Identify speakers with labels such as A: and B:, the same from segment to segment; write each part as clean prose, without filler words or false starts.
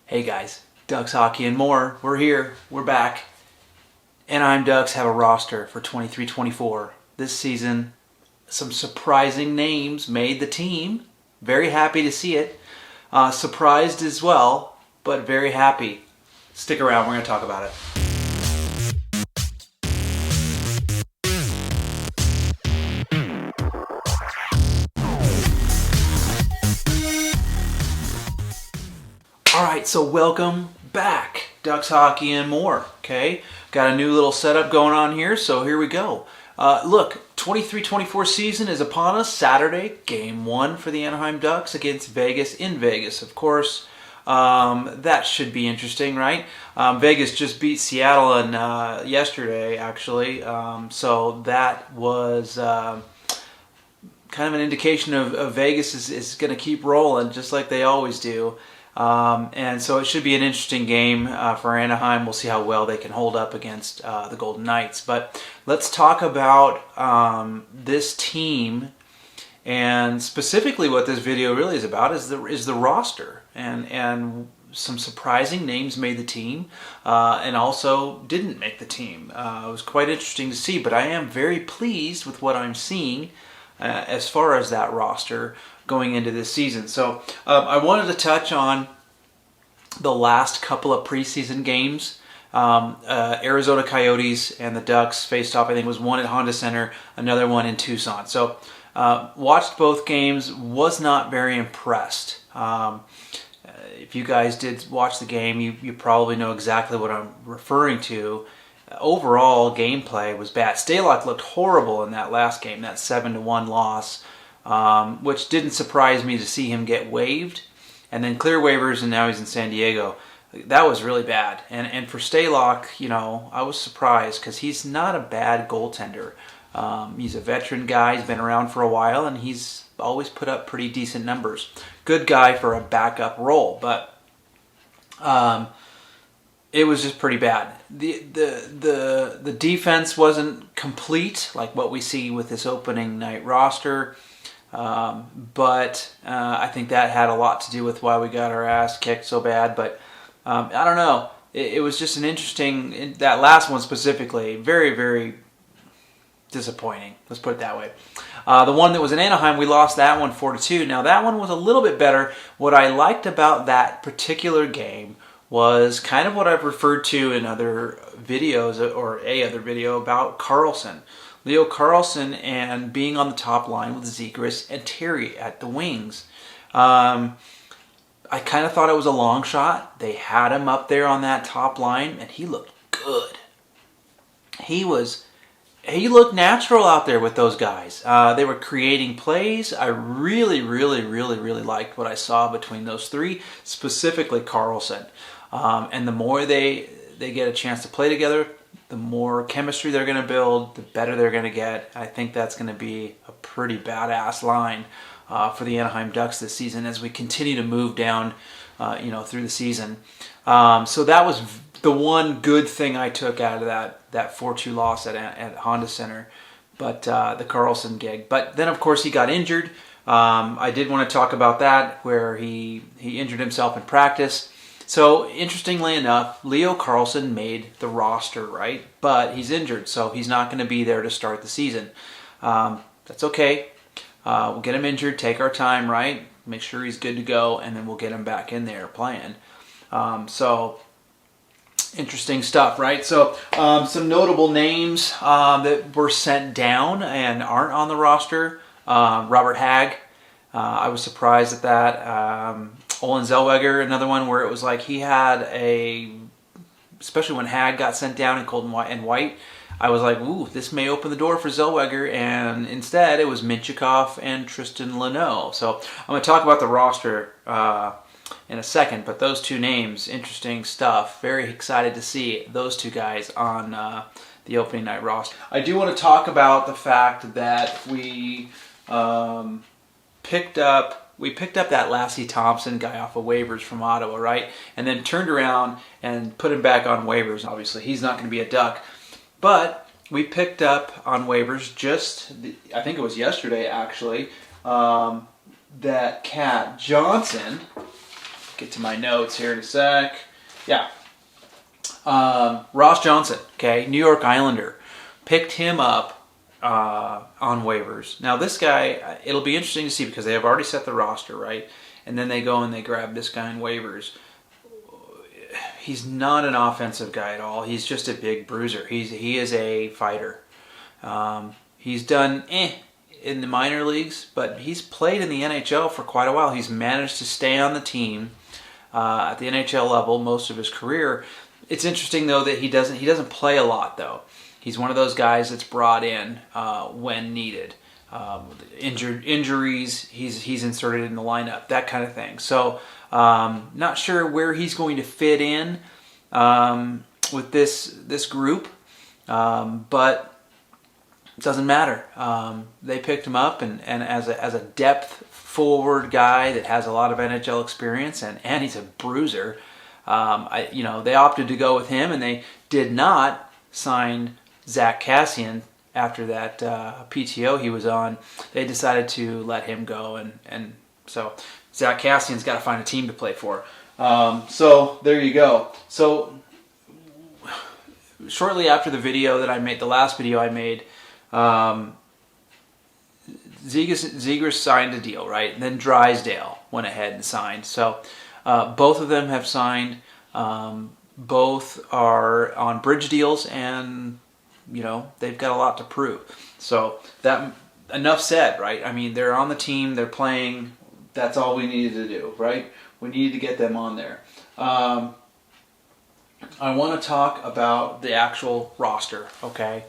A: Hey guys, Ducks Hockey and more. We're here. We're back. Anaheim Ducks have a roster for 23-24. This season, some surprising names made the team. Very happy to see it. Surprised as well, but very happy. Stick around. We're going to talk about it. Alright, so welcome back, Ducks Hockey and more, okay? Got a new little setup going on here, so here we go. Look, 23-24 season is upon us. Saturday, Game 1 for the Anaheim Ducks against Vegas in Vegas, of course. That should be interesting, right? Vegas just beat Seattle yesterday, actually, so that was kind of an indication of Vegas is going to keep rolling just like they always do. And so it should be an interesting game for Anaheim. We'll see how well they can hold up against the Golden Knights. But let's talk about this team, and specifically what this video really is about is the roster, and some surprising names made the team and also didn't make the team. It was quite interesting to see, but I am very pleased with what I'm seeing as far as that roster going into this season. So I wanted to touch on the last couple of preseason games. Arizona Coyotes and the Ducks faced off. I think it was one at Honda Center, another one in Tucson. So watched both games, was not very impressed. If you guys did watch the game, you probably know exactly what I'm referring to. Overall, gameplay was bad. Stalock looked horrible in that last game, that 7-1 loss. Which didn't surprise me to see him get waived and then clear waivers, and now he's in San Diego. That was really bad. And for Stalock, I was surprised because he's not a bad goaltender. He's a veteran guy. He's been around for a while, and he's always put up pretty decent numbers. Good guy for a backup role, but it was just pretty bad. The defense wasn't complete like what we see with this opening night roster. But I think that had a lot to do with why we got our ass kicked so bad. But I don't know. It was just an interesting, that last one specifically, very, very disappointing. Let's put it that way. The one that was in Anaheim, we lost that one 4-2. Now that one was a little bit better. What I liked about that particular game was kind of what I've referred to in other videos, or a other video about Carlson. Leo Carlson, and being on the top line with Zegras and Terry at the wings. I kind of thought it was a long shot. They had him up there on that top line, and he looked good. He looked natural out there with those guys. They were creating plays. I really, really, really, really liked what I saw between those three, specifically Carlson. And the more they get a chance to play together, the more chemistry they're going to build, the better they're going to get. I think that's going to be a pretty badass line for the Anaheim Ducks this season as we continue to move down, through the season. So that was the one good thing I took out of that 4-2 loss at Honda Center, but the Carlson gig. But then, of course, he got injured. I did want to talk about that, where he injured himself in practice. So, interestingly enough, Leo Carlson made the roster, right? But he's injured, so he's not going to be there to start the season. That's okay. We'll get him injured, take our time, right? Make sure he's good to go, and then we'll get him back in there playing. So, interesting stuff, right? So, some notable names that were sent down and aren't on the roster. Robert Hagg. I was surprised at that. Olin Zellweger, another one where it was like he had especially when Hagg got sent down in Colton and White, I was like, ooh, this may open the door for Zellweger, and instead it was Minchikov and Tristan Luneau. So I'm going to talk about the roster in a second, but those two names, interesting stuff. Very excited to see those two guys on the opening night roster. I do want to talk about the fact that we picked up that Lassie Thompson guy off of waivers from Ottawa, right? And then turned around and put him back on waivers. Obviously, he's not going to be a Duck. But we picked up on waivers I think it was yesterday, actually, that Cat Johnson, get to my notes here in a sec. Yeah. Ross Johnson, okay, New York Islander, picked him up on waivers. Now this guy, it'll be interesting to see because they have already set the roster, right? And then they go and they grab this guy in waivers. He's not an offensive guy at all. He's just a big bruiser. He is a fighter. He's done in the minor leagues, but he's played in the NHL for quite a while. He's managed to stay on the team at the NHL level most of his career. It's interesting though that he doesn't play a lot though. He's one of those guys that's brought in when needed. Injuries, he's inserted in the lineup, that kind of thing. So not sure where he's going to fit in with this group, but it doesn't matter. They picked him up, and as a depth forward guy that has a lot of NHL experience, and he's a bruiser. They opted to go with him, and they did not sign Zach Kassian after that PTO he was on. They decided to let him go, and so Zach Kassian's got to find a team to play for. So there you go. So shortly after the video that I made, the last video I made, Zegras signed a deal, right? And then Drysdale went ahead and signed. So both of them have signed. Both are on bridge deals, and they've got a lot to prove. So that enough said, right? I mean, they're on the team, they're playing. That's all we needed to do, right? We needed to get them on there. I want to talk about the actual roster, okay?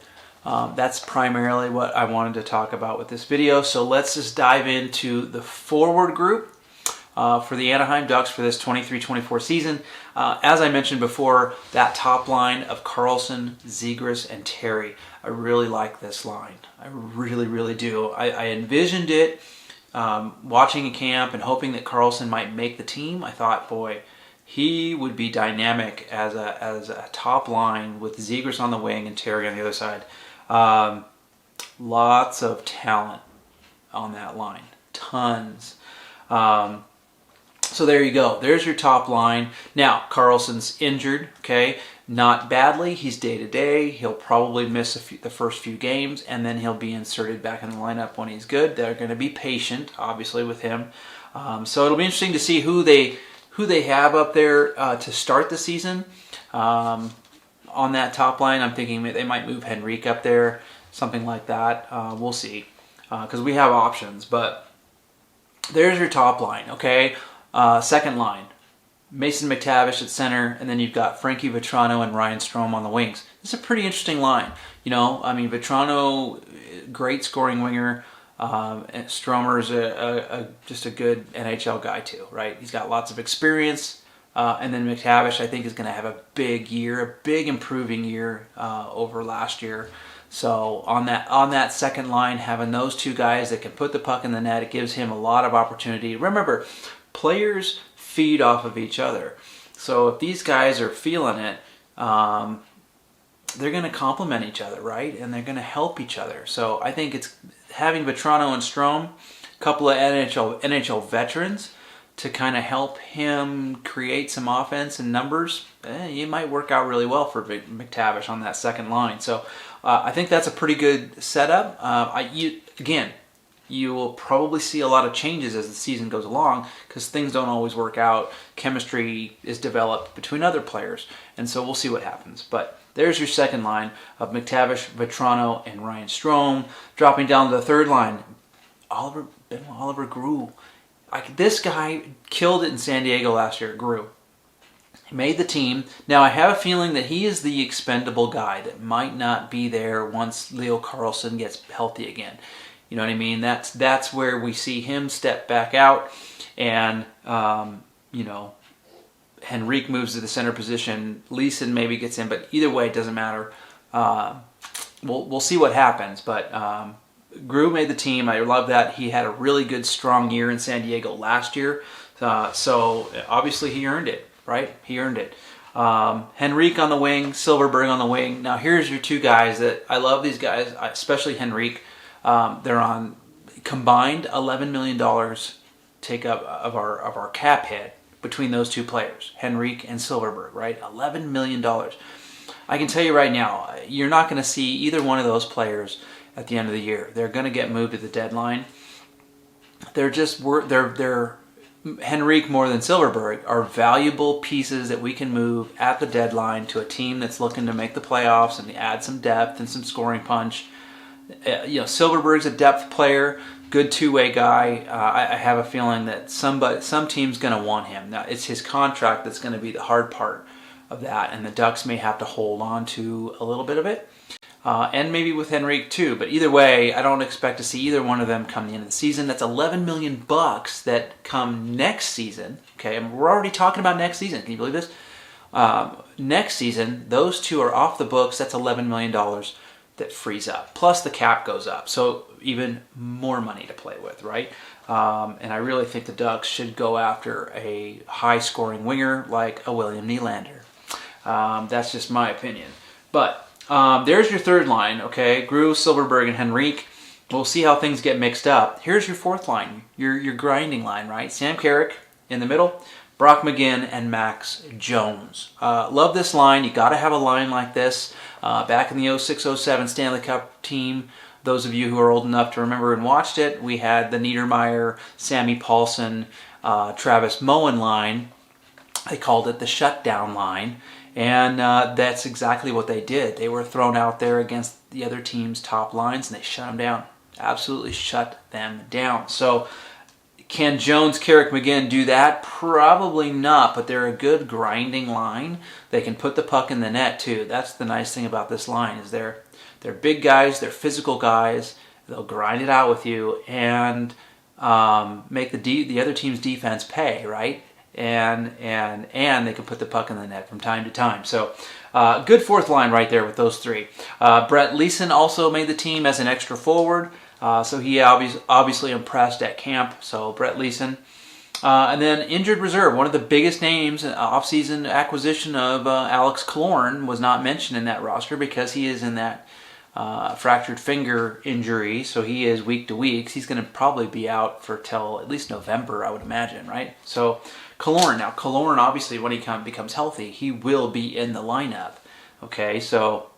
A: That's primarily what I wanted to talk about with this video. So let's just dive into the forward group for the Anaheim Ducks for this 23-24 season. As I mentioned before, that top line of Carlson, Zegras, and Terry. I really like this line. I really, really do. I envisioned it watching a camp and hoping that Carlson might make the team. I thought, boy, he would be dynamic as a top line with Zegras on the wing and Terry on the other side. Lots of talent on that line. Tons. So there you go. There's your top line. Now, Carlson's injured, okay? Not badly. He's day-to-day. He'll probably miss the first few games, and then he'll be inserted back in the lineup when he's good. They're going to be patient, obviously, with him. So it'll be interesting to see who they have up there to start the season. On that top line, I'm thinking they might move Henrique up there, something like that. We'll see, because we have options. But there's your top line, okay? Second line, Mason McTavish at center, and then you've got Frankie Vetrano and Ryan Strome on the wings. It's a pretty interesting line. Vetrano, great scoring winger. And Stromer's just a good NHL guy too, right? He's got lots of experience. And then McTavish, I think, is going to have a big year, a big improving year over last year. So on that second line, having those two guys that can put the puck in the net, it gives him a lot of opportunity. Remember, players feed off of each other. So if these guys are feeling it, they're going to complement each other, right? And they're going to help each other. So I think it's having Vetrano and Strome, a couple of NHL veterans, to kind of help him create some offense and numbers. It might work out really well for McTavish on that second line. So I think that's a pretty good setup. You will probably see a lot of changes as the season goes along because things don't always work out. Chemistry is developed between other players, and so we'll see what happens. But there's your second line of McTavish, Vetrano, and Ryan Strome. Dropping down to the third line, Oliver Grew. This guy killed it in San Diego last year, Grew. He made the team. Now, I have a feeling that he is the expendable guy that might not be there once Leo Carlsson gets healthy again. You know what I mean? That's where we see him step back out, and Henrique moves to the center position. Leeson maybe gets in, but either way, it doesn't matter. We'll see what happens. But Grew made the team. I love that. He had a really good, strong year in San Diego last year. So obviously he earned it, right? He earned it. Henrique on the wing, Silverberg on the wing. Now here's your two guys that I love. These guys, especially Henrique. They're on combined $11 million take up of our cap hit between those two players, Henrique and Silverberg, right? $11 million. I can tell you right now, you're not going to see either one of those players at the end of the year. They're going to get moved at the deadline. They're Henrique more than Silverberg are valuable pieces that we can move at the deadline to a team that's looking to make the playoffs and add some depth and some scoring punch. Silverberg's a depth player, good two-way guy. I have a feeling that some team's going to want him. Now, it's his contract that's going to be the hard part of that, and the Ducks may have to hold on to a little bit of it. And maybe with Henrique too. But either way, I don't expect to see either one of them come the end of the season. That's $11 million that come next season. Okay, and we're already talking about next season. Can you believe this? Next season, those two are off the books. That's $11 million that frees up. Plus the cap goes up. So even more money to play with, right? And I really think the Ducks should go after a high-scoring winger like a William Nylander. That's just my opinion. But there's your third line, okay? Gru, Silverberg, and Henrique. We'll see how things get mixed up. Here's your fourth line, your grinding line, right? Sam Carrick in the middle, Brock McGinn, and Max Jones. Love this line. You got to have a line like this. Back in the 06-07 Stanley Cup team, those of you who are old enough to remember and watched it, we had the Niedermeyer, Sammy Paulson, Travis Moen line. They called it the shutdown line. And that's exactly what they did. They were thrown out there against the other team's top lines, and they shut them down. Absolutely shut them down. So can Jones, Carrick, McGinn do that? Probably not, but they're a good grinding line. They can put the puck in the net, too. That's the nice thing about this line is they're big guys, they're physical guys. They'll grind it out with you and make the other team's defense pay, right? And they can put the puck in the net from time to time. So good fourth line right there with those three. Brett Leeson also made the team as an extra forward. So he obviously impressed at camp. So Brett Leeson. And then injured reserve, one of the biggest names, off-season acquisition of Alex Killorn was not mentioned in that roster because he is in that fractured finger injury. So he is week to week. He's going to probably be out for till at least November, I would imagine, right? So Killorn, obviously, when he becomes healthy, he will be in the lineup. Okay, so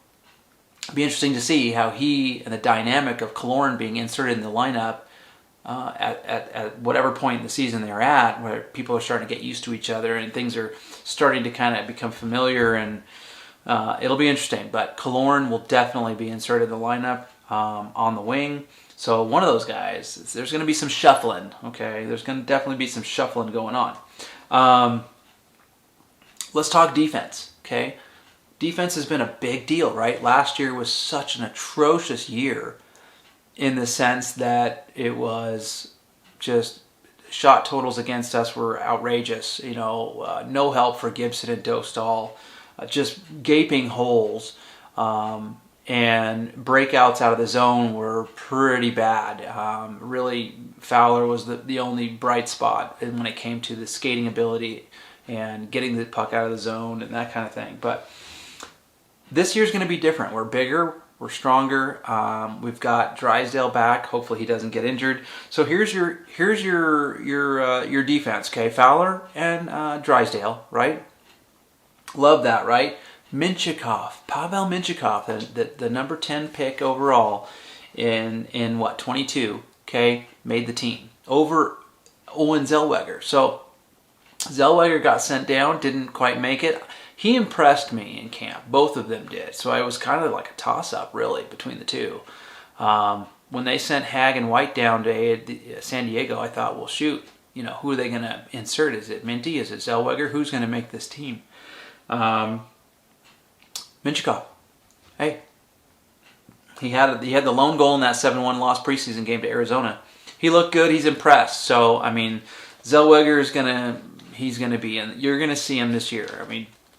A: it'll be interesting to see how he and the dynamic of Killorn being inserted in the lineup at whatever point in the season they're at, where people are starting to get used to each other and things are starting to kind of become familiar, and it'll be interesting. But Killorn will definitely be inserted in the lineup on the wing. So one of those guys, there's going to be some shuffling, okay? There's going to definitely be some shuffling going on. Let's talk defense, okay? Defense has been a big deal, right? Last year was such an atrocious year in the sense that it was just shot totals against us were outrageous. No help for Gibson and Dostal, just gaping holes. And breakouts out of the zone were pretty bad. Really, Fowler was the only bright spot when it came to the skating ability and getting the puck out of the zone and that kind of thing. But this year's going to be different. We're bigger, we're stronger. We've got Drysdale back. Hopefully, he doesn't get injured. So here's your defense. Okay, Fowler and Drysdale, right? Love that, right? Pavel Minchikov, the number 10 pick overall in 22, okay, made the team over Owen Zellweger. So Zellweger got sent down, didn't quite make it. He impressed me in camp. Both of them did. So I was kind of like a toss-up, really, between the two. When they sent Hag and White down to San Diego, I thought, well, shoot, who are they going to insert? Is it Minty? Is it Zellweger? Who's going to make this team? Minchikov, hey, he had the lone goal in that 7-1 loss preseason game to Arizona. He looked good. He's impressed. So Zellweger is he's gonna be in. You're gonna see him this year.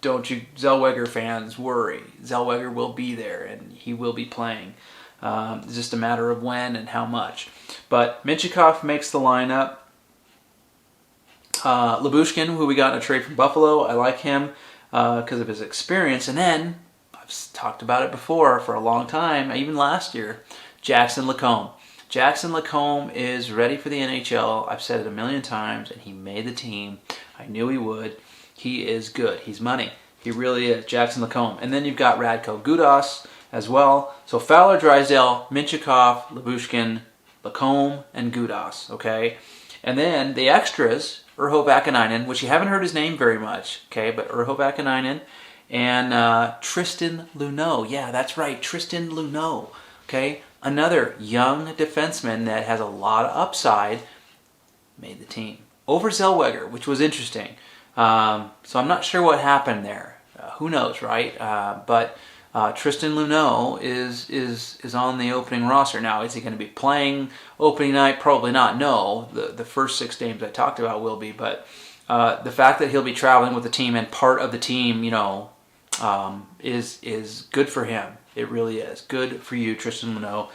A: Don't you Zellweger fans worry? Zellweger will be there and he will be playing. It's just a matter of when and how much. But Minchikov makes the lineup. Lyubushkin, who we got in a trade from Buffalo, I like him because of his experience. And then talked about it before for a long time, even last year, Jackson Lacombe. Jackson Lacombe is ready for the NHL. I've said it a million times, and he made the team. I knew he would. He is good. He's money. He really is. Jackson Lacombe. And then you've got Radko Gudas as well. So Fowler, Drysdale, Minchikov, Lyubushkin, Lacombe, and Gudas. Okay? And then the extras, Urho Vakanainen, which you haven't heard his name very much. Okay? But Urho Vakanainen and Tristan Luneau. Yeah, that's right. Tristan Luneau. Okay? Another young defenseman that has a lot of upside made the team. Over Zellweger, which was interesting. So I'm not sure what happened there. Who knows, right? But Tristan Luneau is on the opening roster. Now, is he going to be playing opening night? Probably not. No, the first 6 games I talked about will be. But the fact that he'll be traveling with the team and part of the team, is good for him. It really is. Good for you, Tristan Luneau.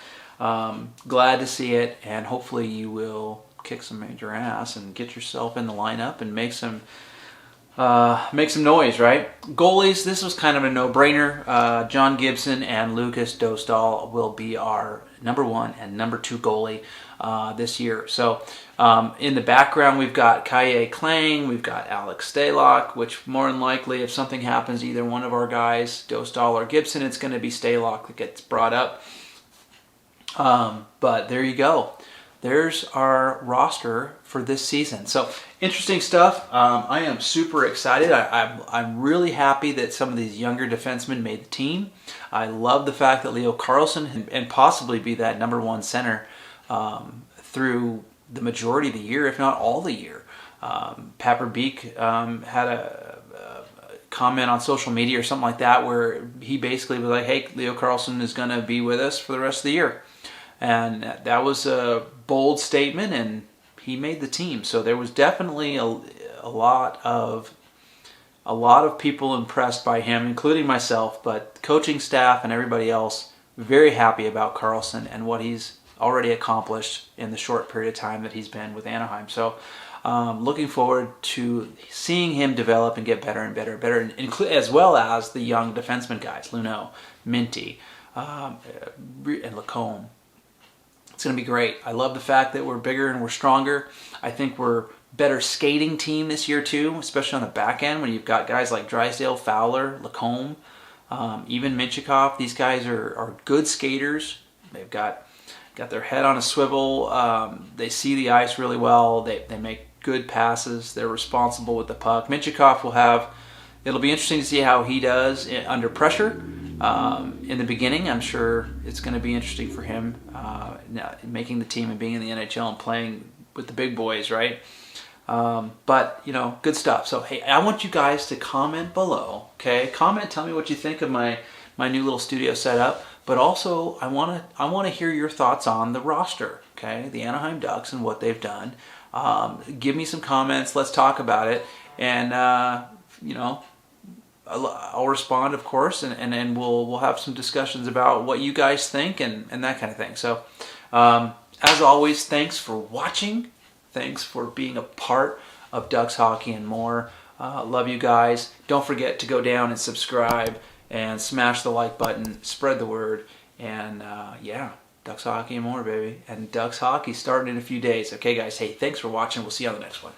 A: Glad to see it, and hopefully you will kick some major ass and get yourself in the lineup and make some noise, right? Goalies, this was kind of a no-brainer. John Gibson and Lucas Dostal will be our number 1 and number 2 goalie this year. So in the background, we've got Kaye Klang, we've got Alex Stalock, which more than likely, if something happens to either one of our guys, Dostal or Gibson, it's going to be Stalock that gets brought up. But there you go. There's our roster for this season. So interesting stuff. I am super excited. I'm really happy that some of these younger defensemen made the team. I love the fact that Leo Carlsson and possibly be that number 1 center through the majority of the year, if not all the year. Papper Beek had a comment on social media or something like that where he basically was like, hey, Leo Carlsson is going to be with us for the rest of the year. And that was a bold statement, and he made the team. So there was definitely a lot of people impressed by him, including myself. But coaching staff and everybody else very happy about Carlsson and what he's already accomplished in the short period of time that he's been with Anaheim. So looking forward to seeing him develop and get better and better, as well as the young defenseman guys, Luneau, Minty, and Lacombe. It's going to be great. I love the fact that we're bigger and we're stronger. I think we're better skating team this year too, especially on the back end when you've got guys like Drysdale, Fowler, Lacombe, even Minchikov. These guys are good skaters. They've got their head on a swivel. They see the ice really well. They make good passes. They're responsible with the puck. Minchikov it'll be interesting to see how he does under pressure. In the beginning, I'm sure it's going to be interesting for him making the team and being in the NHL and playing with the big boys, right? But, good stuff. So, hey, I want you guys to comment below, okay? Comment, tell me what you think of my new little studio setup. But also, I want to hear your thoughts on the roster, okay? The Anaheim Ducks and what they've done. Give me some comments. Let's talk about it. And, I'll respond, of course, and then we'll have some discussions about what you guys think and that kind of thing. So, as always, thanks for watching. Thanks for being a part of Ducks Hockey and more. Love you guys. Don't forget to go down and subscribe and smash the like button. Spread the word. And, Ducks Hockey and more, baby. And Ducks Hockey starting in a few days. Okay, guys. Hey, thanks for watching. We'll see you on the next one.